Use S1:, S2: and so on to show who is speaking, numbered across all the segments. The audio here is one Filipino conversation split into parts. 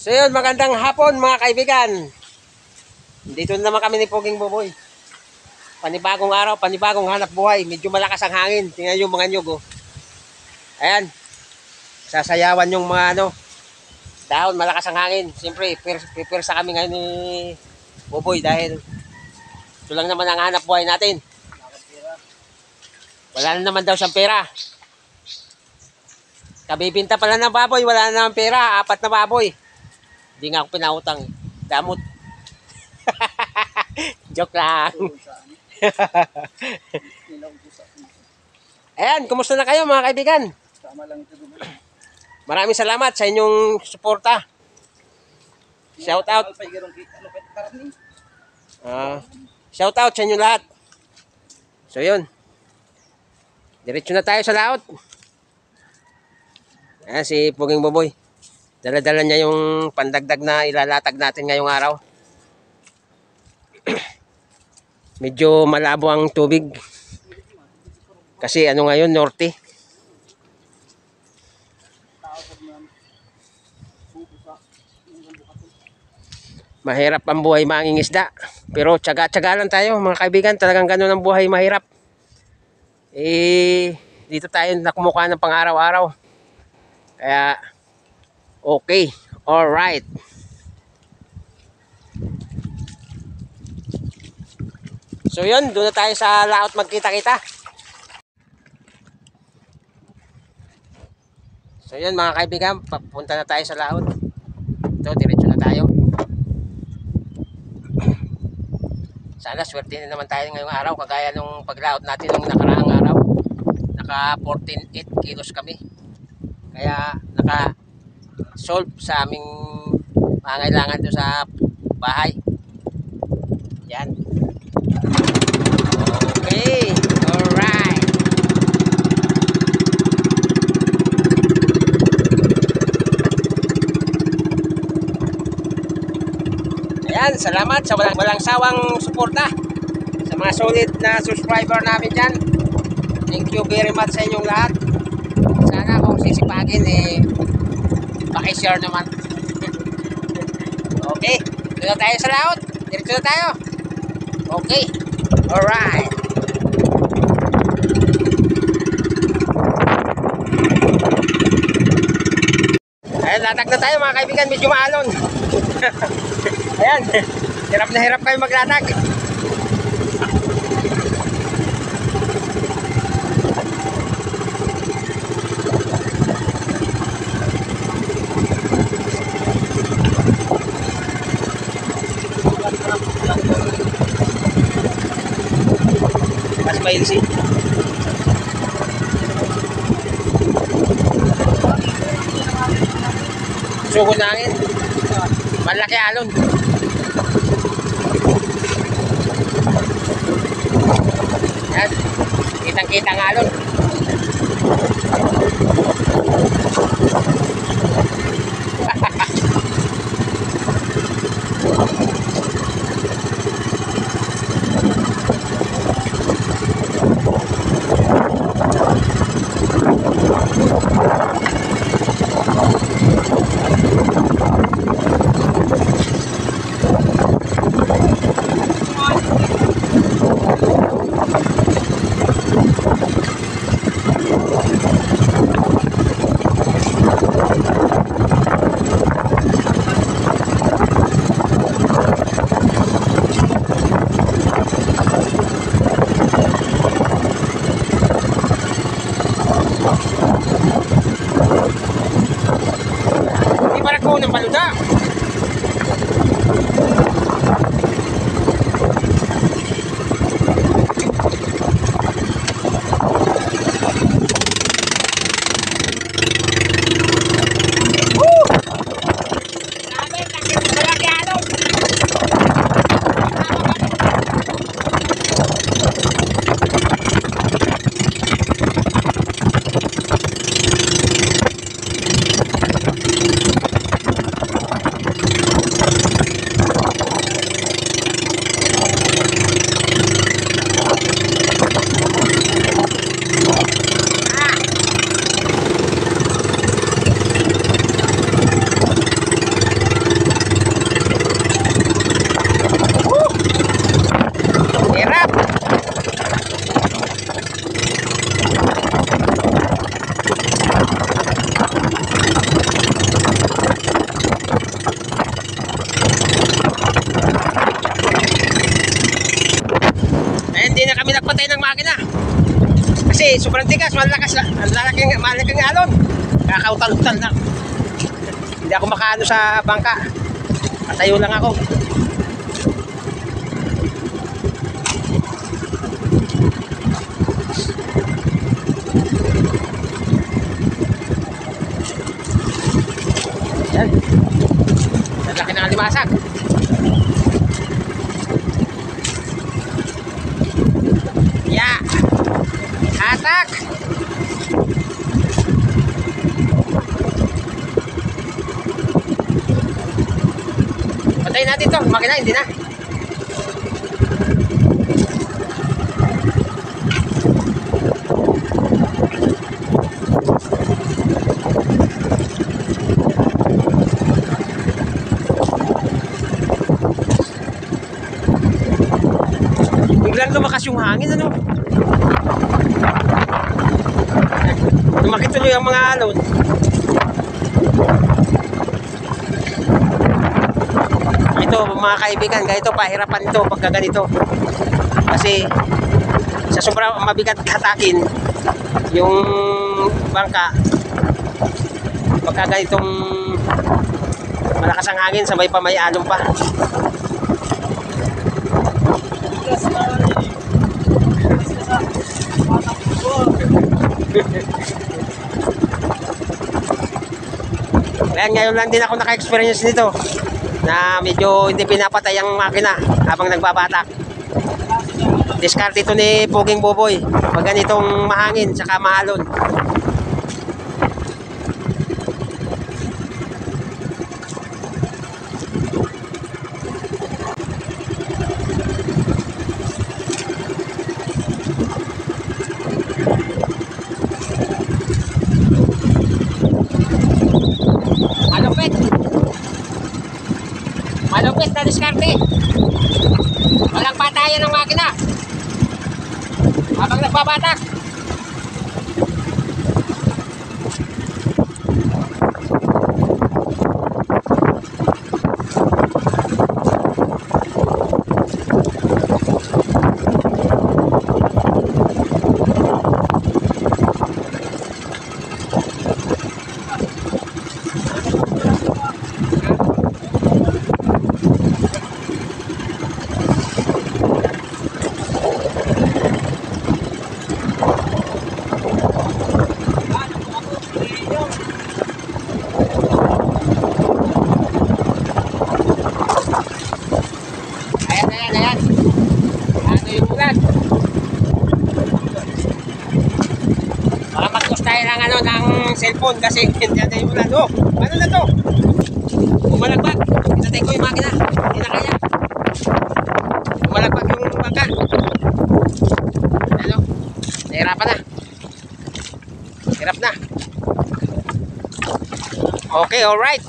S1: So yun, magandang hapon mga kaibigan. Dito na naman kami ni Poging Boboy. Panibagong araw, panibagong hanap buhay. Medyo malakas ang hangin. Tingnan yung mga nyug, oh. Ayan. Sasayawan yung mga dahon, malakas ang hangin. Siyempre, prepare kami ngayon ni Boboy dahil ito lang naman ang hanap buhay natin. Wala na naman daw siyang pera. Kabibinta pala ng baboy, wala na naman pera. 4 na baboy. Hindi nga ako pinautang. Damot. Joke lang. Ayan, kumusta na kayo mga kaibigan? Maraming salamat sa inyong suporta. Shout out. Shout out sa inyo lahat. So yun. Diretso na tayo sa laot. Ayan si Poging Boboy. Dala-dala niya yung pandagdag na ilalatag natin ngayong araw. Medyo malabo ang tubig. Kasi ngayon, norte. Mahirap ang buhay mangingisda. Pero tsaga-tsaga lang tayo mga kaibigan. Talagang ganun ang buhay, mahirap. Dito tayo nakumukha ng pang-araw-araw. Kaya okay, alright. So yun, doon na tayo sa laot magkita-kita. So yun mga kaibigan, papunta na tayo sa laot. Ito, diretso na tayo. Sana swerte na naman tayo ngayong araw, kagaya nung paglaot natin nung nakaraang araw. Naka 14.8 kilos kami. Kaya naka-solve sa aming pangailangan doon sa bahay. Yan. Okay. Alright. Ayan. Salamat sa walang sawang suporta. Sa mga solid na subscriber namin dyan. Thank you very much sa inyong lahat. Sana kung sisipagin paki-share naman. Okay, dito na tayo sa laot. Dito na tayo. Okay, alright. Ayan, latag na tayo mga kaibigan. Medyo maalon. Ayan, hirap na hirap kayo maglatag. Mas mailsi. Sugo na angin. Malaki alon. Yan. Kitang-kita ang alon. Ng baluda. sobrang tigas, malakas, malaking alon. Kakautal-utal na. Hindi ako makaano sa bangka. Patayo lang ako. Yan. Laki ng alimasag. Yeah. Atak. Patayin natin to. Makina, hindi na. Biglang lumakas yung hangin, ano? Lumakit tuloy ang mga alon. Ito mga kaibigan, ganito pahirapan ito pagka ganito. Kasi sa sobrang mabigat hatakin yung bangka pagka ganitong malakas ang hangin, sabay pa may alon pa. Kaya ngayon lang din ako naka-experience nito na medyo hindi pinapatay ang makina habang nagbabatak. Diskarte ito ni Poging Boboy pag ganitong mahangin saka maalon. Malupit na diskarte. Walang patayan ng makina habang nagbabatak. Ng cellphone kasi hindi natin yung ulan. Oh, ano na to? Umalagpag. Pinatay ko yung makina. Hindi na kaya. Umalagpag yung bangka. Ano? Nahirapan na. Hirap na. Okay, alright.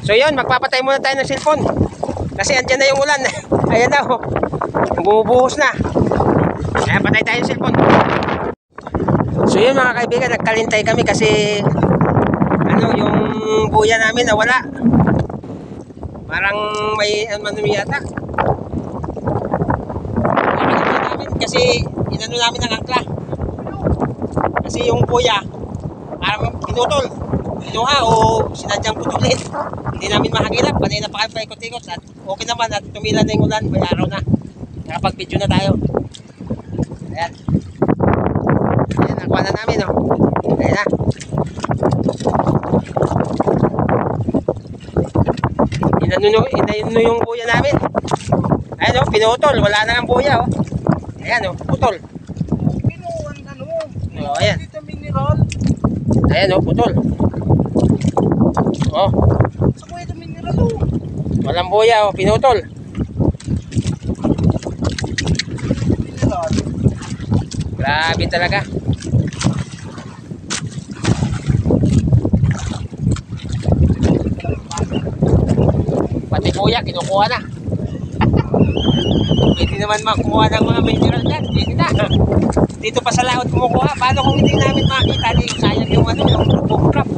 S1: So yun, magpapatay muna tayo ng cellphone. Kasi andyan na yung ulan. Ayan na, oh. Bumubuhos na. Kaya patay tayo ng cellphone. So yun mga kaibigan, nagkalintay kami kasi ano, yung buya namin nawala. Parang may ano yata. Namin kasi inano namin ng angkla. Kasi yung buya parang pinutol. Kinuha o sinadyang putulin. Hindi namin makagilap. Panay na pa kami paikot-ikot at okay naman at tumila na yung ulan. May araw na. Nakapag-video na tayo. Ayan. Ayan, nakuha na namin, oh. Ayan na. Inano yung buya namin. Ayan, oh, pinutol. Wala na ang buya, oh. Ayan, oh, putol.
S2: Pinuwan, ano?
S1: Oh, ayan.
S2: Dito mineral.
S1: Ayan, oh, putol. Oh.
S2: Sa kuya ito mineral, oh.
S1: Walang buya, oh, pinutol.
S2: Mineral.
S1: Grabe talaga. Pati kuya, kinukuha na. Pwede naman makuha ng mga mineral dyan. Pwede na. Dito pa sa laot kumukuha. Paano kung hindi namin makita? Sayang yung ano, yung book crop.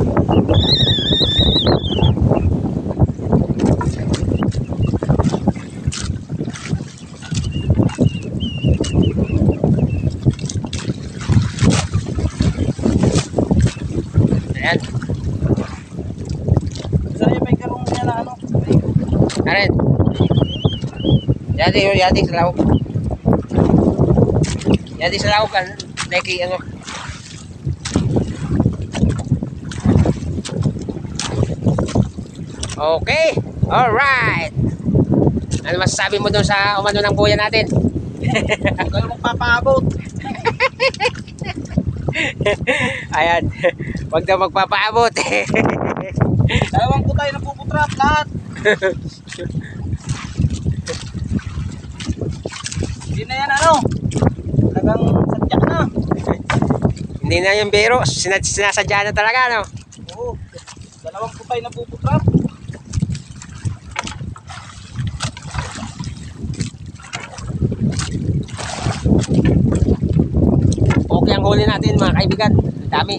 S2: yan na ano.
S1: Karen. Yadi sa laog. Yadi sa laog kan. Neki ano. Okay. Alright. Ano masasabi mo doon sa umano ng buya natin?
S2: Huwag kayo magpapaabot.
S1: Ayan. Huwag daw magpapaabot.
S2: Dalawang po tayo napuputrap lahat. Hindi na yan ano. Talagang sadya na.
S1: Hindi na yung biro. Sinasadya na talaga, no?
S2: Oo. Dalawang po tayo napuputrap.
S1: Okay ang huli natin mga kaibigan. Dami.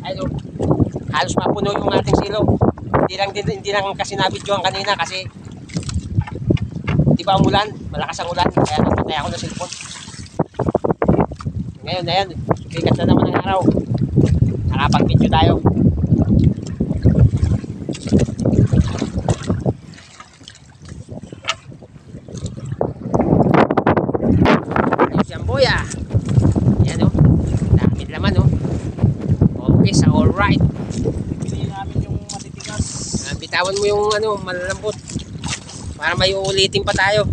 S1: Ayun. Halos mapuno yung ating silo. Hindi lang kasi nabidyoan kanina kasi di ba umulan? Malakas ang ulan. Kaya nagpatay ako ng cellphone. Ngayon, ayan. Bigat na naman ang araw. Nakapag-video tayo. Ayos yung buya. Ayan o. Dami naman o. Okay, sa alright.
S2: Pili namin yung matitigas.
S1: Bitawan mo yung ano, malalambot. Para may uulitin pa tayo.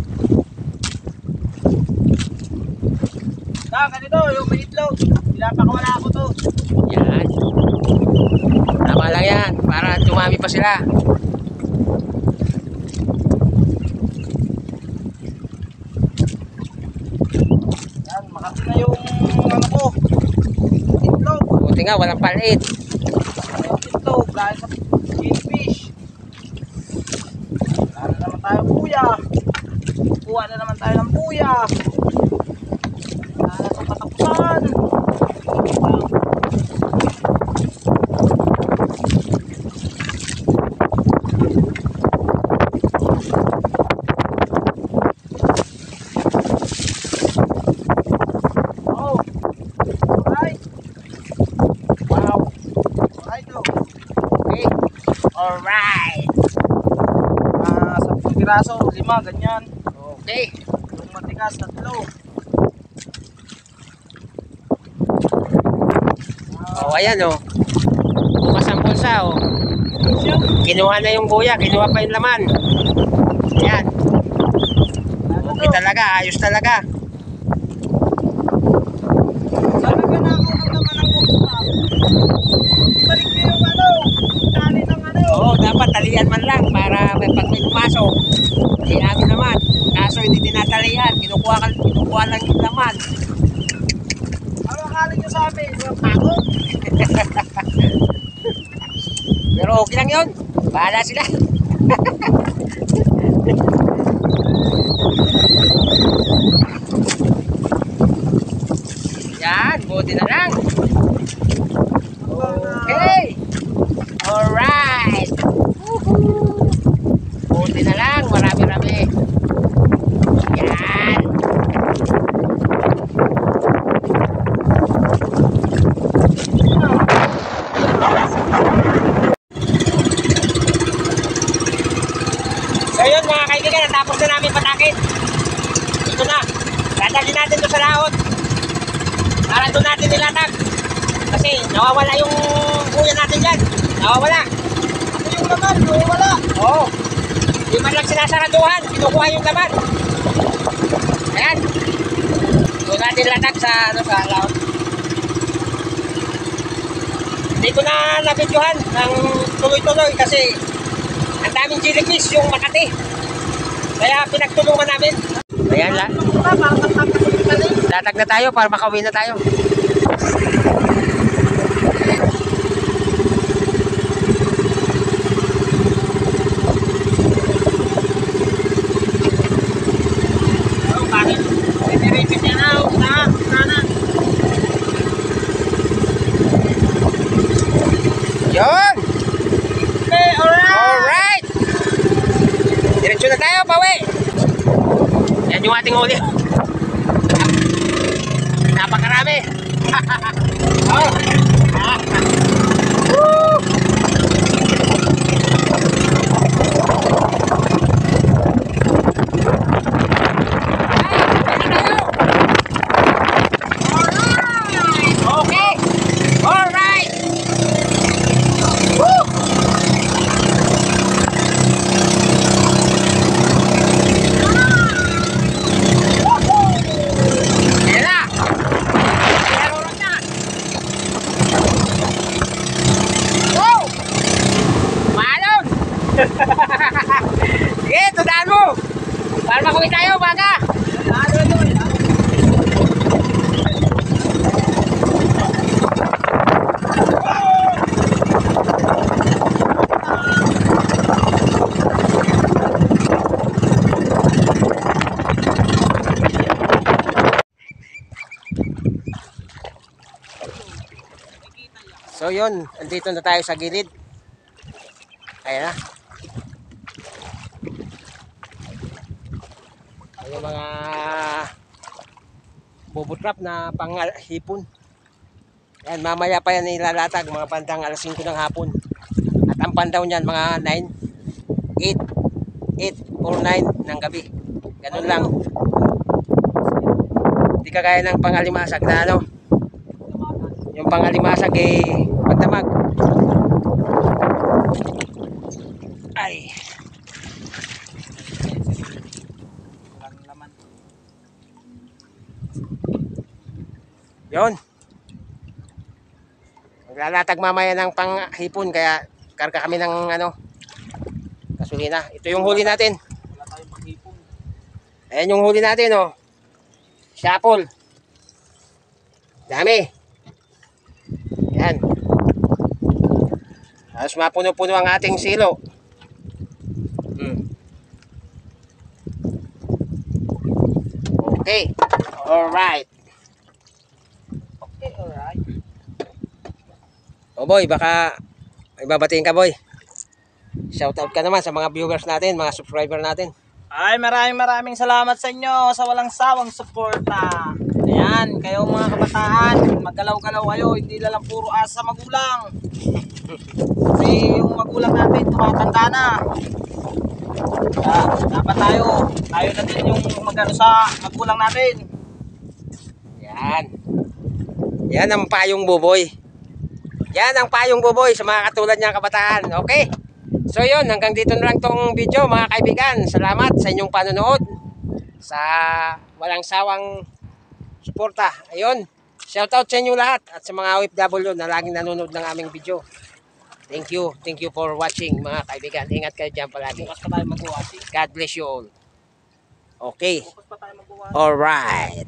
S2: Ganito, yung may itlog. Pinapakawala ako to.
S1: Yan. Tama lang yan. Para tumami pa sila.
S2: Yan, makati na yung ano ko. Itlog.
S1: Buti nga, walang palit.
S2: Yung itlog dahil sa kingfish. Wala na naman tayo buya. Kuha na naman tayo ng buya. Wala na sa katapusan. Oh. Alright. Wow. Alright, oh.
S1: Okay. Alright.
S2: 10 piraso, 5, ganyan.
S1: Okay.
S2: Yung matigas, 3.
S1: Oh, ayan o. Bukas ang bulsa o. Kinuha na yung buya. Kinuha pa yung laman. Ayan. Okay talaga. Ayos talaga.
S2: Sabi ka na ako ng laman ng kukuha. Balik niyo yung ano, tali ng ano.
S1: Oo, dapat talian man lang para may pag may pumasok. Hindi namin naman. Kaso hindi tinatalian. Kinukuha lang yung laman.
S2: Ano akala niyo sa amin? Yung pako?
S1: Pero okay lang yun. Bahala sila. Yan, buti na lang. Okay. Alright. Woohoo. Buti na lang. Marami-rami. Yan. So yun mga kaibigan, natapos na namin patakin. Ito na. Dadalhin natin ito sa laot. Para doon natin nilatag. Kasi nawawala yung buya natin dyan. Nawawala.
S2: Ako yung laman, wala.
S1: Oo. Di man lang sinasaraduhan. Kinukuha yung laman. Ayan. Doon natin latag sa, sa laot. Hindi ko na nabidyohan ng tuloy-tuloy kasi ang daming jellyfish yung Makati. Kaya pinagtulungan namin. Ayan lang. Latag na tayo para makauwi na tayo. Yun!
S2: Okay, alright.
S1: Alright! Diretso na tayo, pawi! Yan yung ating huli. Napakarami! Oh. Woo! Sige, tundaan mo. Para makuwi tayo, baga. So yun, andito na tayo sa gilid. Ayan na. Ayan yung mga bubot trap na panghipon. Ayan, mamaya pa yan ilalatag, mga bandang alas 5 ng hapon. At ang pandaw niyan, mga 9, 8 or 9 ng gabi. Ganun lang. Hindi kagaya ng pangalimasag na ano. Yung pangalimasag magdamag. Ay. Yon. Maglalatag mamaya ng panghipon kaya karga kami ng gasolina. Ito yung huli natin.
S2: Wala tayong paghipon.
S1: Ayan yung huli natin, oh. Shapol. Dami. Yan. Tapos mapuno-puno ang ating silo. Okay. Alright.
S2: Okay, alright.
S1: O boy, baka ibabatiin ka boy. Shoutout ka naman sa mga viewers natin, mga subscriber natin.
S2: Ay, maraming salamat sa inyo sa walang sawang suporta. Ayan, kayo mga kabataan, maggalaw-galaw kayo, hindi lang puro asa magulang. Kasi yung magulang natin, tumatanda na. Dapat tayo na din yung magano sa magulang natin.
S1: Yan. Yan ang payong buboy. Yan ang payong buboy sa mga katulad niyang kabataan. Okay? So yun, hanggang dito na lang tong video mga kaibigan. Salamat sa inyong panonood. Sa walang sawang suporta. Ayun. Shoutout sa inyo lahat at sa mga OFW na laging nanonood ng aming video. Thank you. Thank you for watching mga kaibigan. Ingat kayo dyan palagi.
S2: Bukas pa tayo mag-uwasi.
S1: God bless you all. Okay.
S2: Bukas pa tayo mag-uwasi.
S1: Alright.